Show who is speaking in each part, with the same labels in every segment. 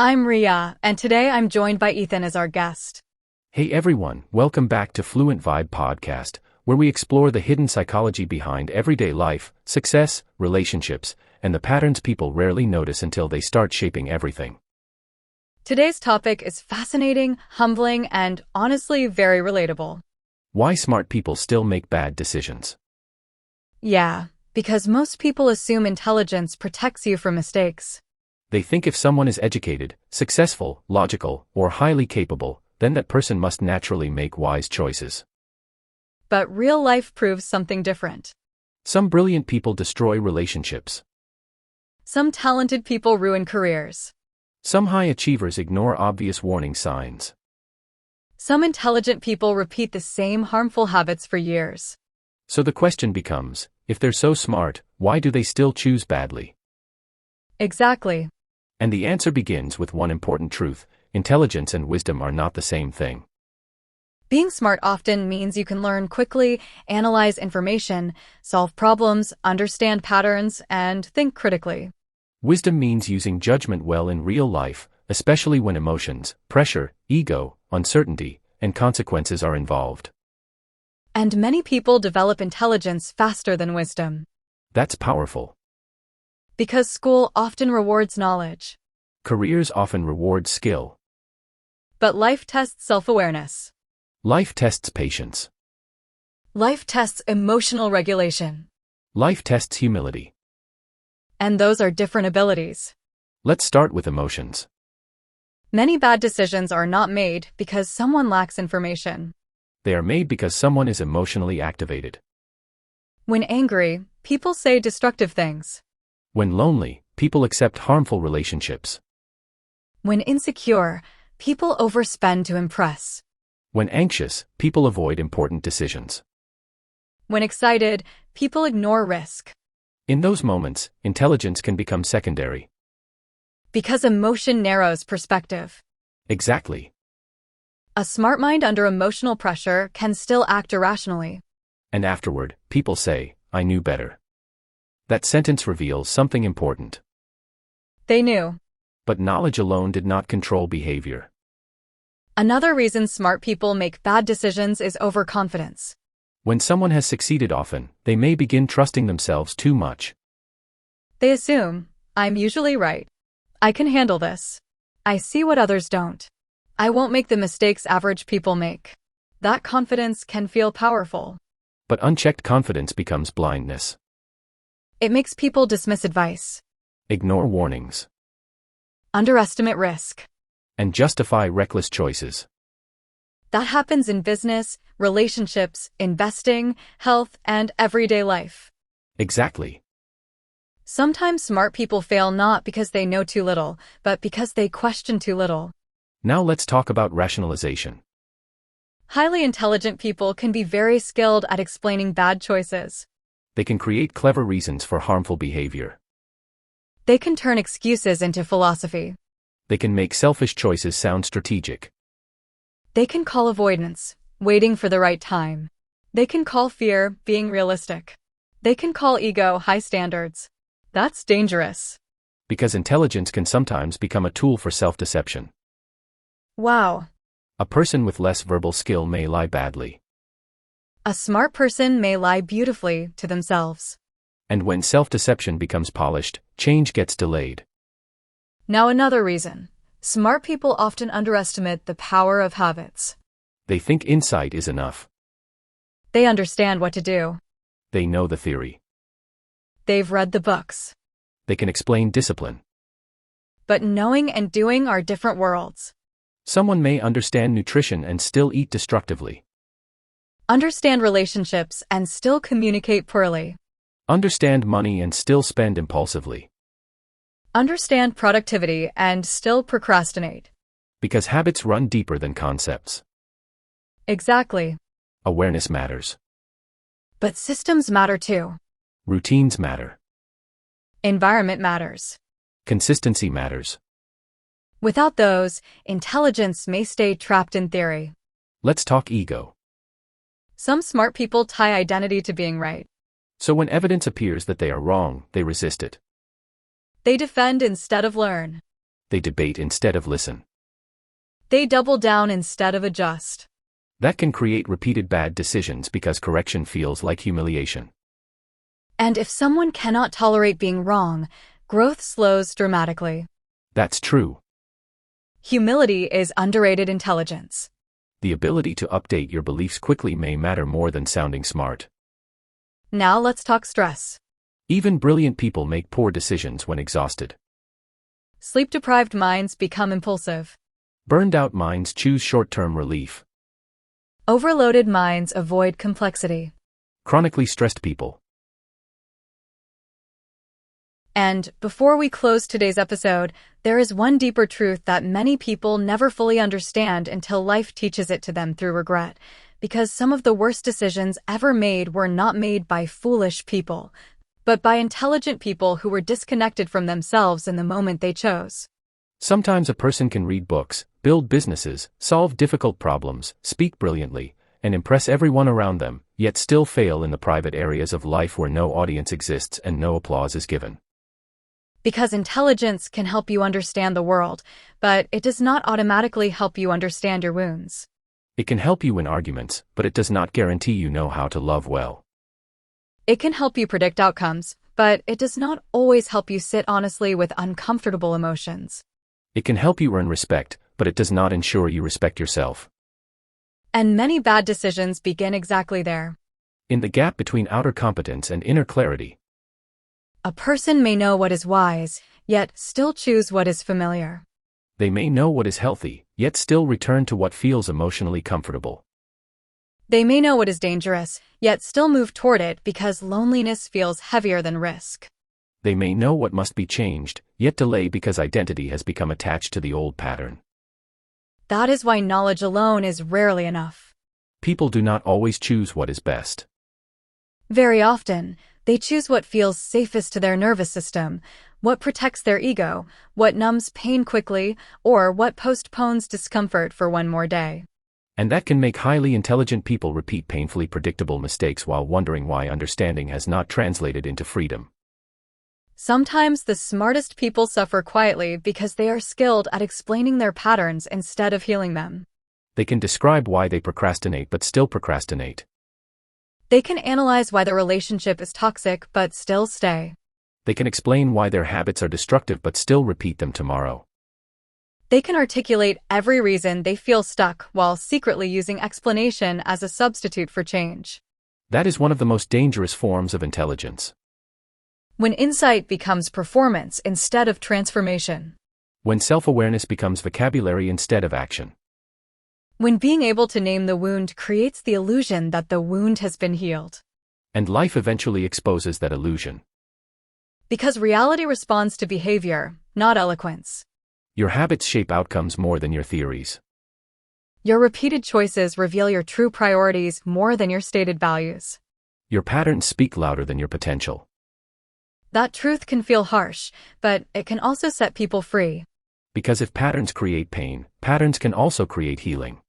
Speaker 1: I'm Ria, and today I'm joined by Ethan as our guest.
Speaker 2: Hey everyone, welcome back to Fluent Vibe Podcast, where we explore the hidden psychology behind everyday life, success, relationships, and the patterns people rarely notice until they start shaping everything.
Speaker 1: Today's topic is fascinating, humbling, and honestly very relatable.
Speaker 2: Why smart people still make bad decisions.
Speaker 1: Yeah, because most people assume intelligence protects you from mistakes.
Speaker 2: They think if someone is educated, successful, logical, or highly capable, then that person must naturally make wise choices.
Speaker 1: But real life proves something different.
Speaker 2: Some brilliant people destroy relationships.
Speaker 1: Some talented people ruin careers.
Speaker 2: Some high achievers ignore obvious warning signs.
Speaker 1: Some intelligent people repeat the same harmful habits for years.
Speaker 2: So the question becomes, if they're so smart, why do they still choose badly?
Speaker 1: Exactly.
Speaker 2: And the answer begins with one important truth: intelligence and wisdom are not the same thing.
Speaker 1: Being smart often means you can learn quickly, analyze information, solve problems, understand patterns, and think critically.
Speaker 2: Wisdom means using judgment well in real life, especially when emotions, pressure, ego, uncertainty, and consequences are involved.
Speaker 1: And many people develop intelligence faster than wisdom.
Speaker 2: That's powerful.
Speaker 1: Because school often rewards knowledge.
Speaker 2: Careers often reward skill.
Speaker 1: But life tests self-awareness.
Speaker 2: Life tests patience.
Speaker 1: Life tests emotional regulation.
Speaker 2: Life tests humility.
Speaker 1: And those are different abilities.
Speaker 2: Let's start with emotions.
Speaker 1: Many bad decisions are not made because someone lacks information.
Speaker 2: They are made because someone is emotionally activated.
Speaker 1: When angry, people say destructive things.
Speaker 2: When lonely, people accept harmful relationships.
Speaker 1: When insecure, people overspend to impress.
Speaker 2: When anxious, people avoid important decisions.
Speaker 1: When excited, people ignore risk.
Speaker 2: In those moments, intelligence can become secondary.
Speaker 1: Because emotion narrows perspective.
Speaker 2: Exactly.
Speaker 1: A smart mind under emotional pressure can still act irrationally.
Speaker 2: And afterward, people say, "I knew better." That sentence reveals something important.
Speaker 1: They knew.
Speaker 2: But knowledge alone did not control behavior.
Speaker 1: Another reason smart people make bad decisions is overconfidence.
Speaker 2: When someone has succeeded often, they may begin trusting themselves too much.
Speaker 1: They assume, I'm usually right. I can handle this. I see what others don't. I won't make the mistakes average people make. That confidence can feel powerful.
Speaker 2: But unchecked confidence becomes blindness.
Speaker 1: It makes people dismiss advice,
Speaker 2: Ignore warnings.
Speaker 1: underestimate risk.
Speaker 2: And justify reckless choices.
Speaker 1: That happens in business, relationships, investing, health, and everyday life.
Speaker 2: Exactly.
Speaker 1: Sometimes smart people fail not because they know too little, but because they question too little.
Speaker 2: Now let's talk about rationalization.
Speaker 1: Highly intelligent people can be very skilled at explaining bad choices.
Speaker 2: They can create clever reasons for harmful behavior.
Speaker 1: They can turn excuses into philosophy.
Speaker 2: They can make selfish choices sound strategic.
Speaker 1: They can call avoidance waiting for the right time. They can call fear being realistic. They can call ego high standards. That's dangerous.
Speaker 2: Because intelligence can sometimes become a tool for self-deception.
Speaker 1: Wow.
Speaker 2: A person with less verbal skill may lie badly.
Speaker 1: A smart person may lie beautifully to themselves.
Speaker 2: And when self-deception becomes polished, change gets delayed.
Speaker 1: Now another reason. Smart people often underestimate the power of habits.
Speaker 2: They think insight is enough.
Speaker 1: They understand what to do.
Speaker 2: They know the theory.
Speaker 1: They've read the books.
Speaker 2: They can explain discipline.
Speaker 1: But knowing and doing are different worlds.
Speaker 2: Someone may understand nutrition and still eat destructively.
Speaker 1: Understand relationships and still communicate poorly.
Speaker 2: Understand money and still spend impulsively.
Speaker 1: Understand productivity and still procrastinate.
Speaker 2: Because habits run deeper than concepts.
Speaker 1: Exactly.
Speaker 2: Awareness matters.
Speaker 1: But systems matter too.
Speaker 2: Routines matter.
Speaker 1: Environment matters.
Speaker 2: Consistency matters.
Speaker 1: Without those, intelligence may stay trapped in theory.
Speaker 2: Let's talk ego.
Speaker 1: Some smart people tie identity to being right.
Speaker 2: So when evidence appears that they are wrong, they resist it.
Speaker 1: They defend instead of learn.
Speaker 2: They debate instead of listen.
Speaker 1: They double down instead of adjust.
Speaker 2: That can create repeated bad decisions because correction feels like humiliation.
Speaker 1: And if someone cannot tolerate being wrong, growth slows dramatically.
Speaker 2: That's true.
Speaker 1: Humility is underrated intelligence.
Speaker 2: The ability to update your beliefs quickly may matter more than sounding smart.
Speaker 1: Now let's talk stress.
Speaker 2: Even brilliant people make poor decisions when exhausted.
Speaker 1: Sleep-deprived minds become impulsive.
Speaker 2: Burned-out minds choose short-term relief.
Speaker 1: Overloaded minds avoid complexity.
Speaker 2: Chronically stressed people.
Speaker 1: And before we close today's episode, there is one deeper truth that many people never fully understand until life teaches it to them through regret. Because some of the worst decisions ever made were not made by foolish people, but by intelligent people who were disconnected from themselves in the moment they chose.
Speaker 2: Sometimes a person can read books, build businesses, solve difficult problems, speak brilliantly, and impress everyone around them, yet still fail in the private areas of life where no audience exists and no applause is given.
Speaker 1: Because intelligence can help you understand the world, but it does not automatically help you understand your wounds.
Speaker 2: It can help you win arguments, but it does not guarantee you know how to love well.
Speaker 1: It can help you predict outcomes, but it does not always help you sit honestly with uncomfortable emotions.
Speaker 2: It can help you earn respect, but it does not ensure you respect yourself.
Speaker 1: And many bad decisions begin exactly there.
Speaker 2: In the gap between outer competence and inner clarity.
Speaker 1: A person may know what is wise, yet still choose what is familiar.
Speaker 2: They may know what is healthy, yet still return to what feels emotionally comfortable.
Speaker 1: They may know what is dangerous, yet still move toward it because loneliness feels heavier than risk.
Speaker 2: They may know what must be changed, yet delay because identity has become attached to the old pattern.
Speaker 1: That is why knowledge alone is rarely enough.
Speaker 2: People do not always choose what is best.
Speaker 1: Very often, they choose what feels safest to their nervous system, what protects their ego, what numbs pain quickly, or what postpones discomfort for one more day.
Speaker 2: And that can make highly intelligent people repeat painfully predictable mistakes while wondering why understanding has not translated into freedom.
Speaker 1: Sometimes the smartest people suffer quietly because they are skilled at explaining their patterns instead of healing them.
Speaker 2: They can describe why they procrastinate but still procrastinate.
Speaker 1: They can analyze why the relationship is toxic but still stay.
Speaker 2: They can explain why their habits are destructive but still repeat them tomorrow.
Speaker 1: They can articulate every reason they feel stuck while secretly using explanation as a substitute for change.
Speaker 2: That is one of the most dangerous forms of intelligence.
Speaker 1: When insight becomes performance instead of transformation.
Speaker 2: When self-awareness becomes vocabulary instead of action.
Speaker 1: When being able to name the wound creates the illusion that the wound has been healed.
Speaker 2: And life eventually exposes that illusion.
Speaker 1: Because reality responds to behavior, not eloquence.
Speaker 2: Your habits shape outcomes more than your theories.
Speaker 1: Your repeated choices reveal your true priorities more than your stated values.
Speaker 2: Your patterns speak louder than your potential.
Speaker 1: That truth can feel harsh, but it can also set people free.
Speaker 2: Because if patterns create pain, patterns can also create healing.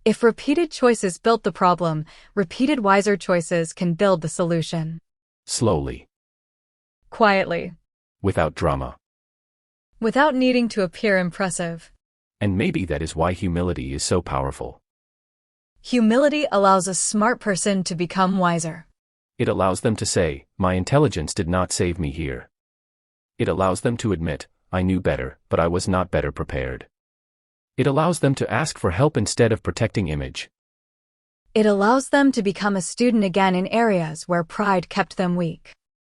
Speaker 1: If repeated choices built the problem, repeated wiser choices can build the solution.
Speaker 2: Slowly.
Speaker 1: Quietly.
Speaker 2: Without drama.
Speaker 1: Without needing to appear impressive.
Speaker 2: And maybe that is why humility is so powerful.
Speaker 1: Humility allows a smart person to become wiser.
Speaker 2: It allows them to say, my intelligence did not save me here. It allows them to admit, I knew better, but I was not better prepared. It allows them to ask for help instead of protecting image.
Speaker 1: It allows them to become a student again in areas where pride kept them weak.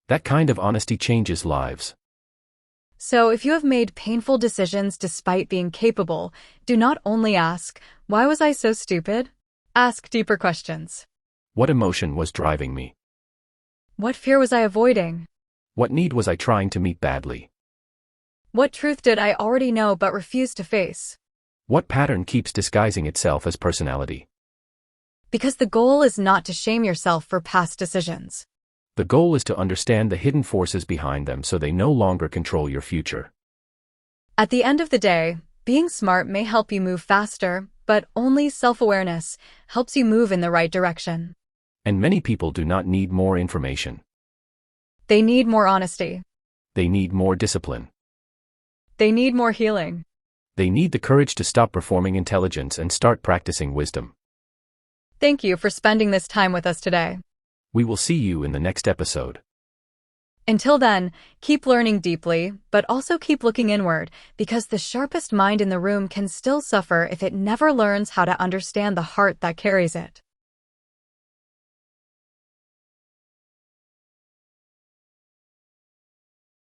Speaker 2: That kind of honesty changes lives.
Speaker 1: So if you have made painful decisions despite being capable, do not only ask, why was I so stupid? Ask deeper questions.
Speaker 2: What emotion was driving me?
Speaker 1: What fear was I avoiding?
Speaker 2: What need was I trying to meet badly?
Speaker 1: What truth did I already know but refuse to face?
Speaker 2: What pattern keeps disguising itself as personality?
Speaker 1: Because the goal is not to shame yourself for past decisions.
Speaker 2: The goal is to understand the hidden forces behind them so they no longer control your future.
Speaker 1: At the end of the day, being smart may help you move faster, but only self-awareness helps you move in the right direction.
Speaker 2: And many people do not need more information.
Speaker 1: They need more honesty.
Speaker 2: They need more discipline.
Speaker 1: They need more healing.
Speaker 2: They need the courage to stop performing intelligence and start practicing wisdom.
Speaker 1: Thank you for spending this time with us today.
Speaker 2: We will see you in the next episode.
Speaker 1: Until then, keep learning deeply, but also keep looking inward, because the sharpest mind in the room can still suffer if it never learns how to understand the heart that carries it.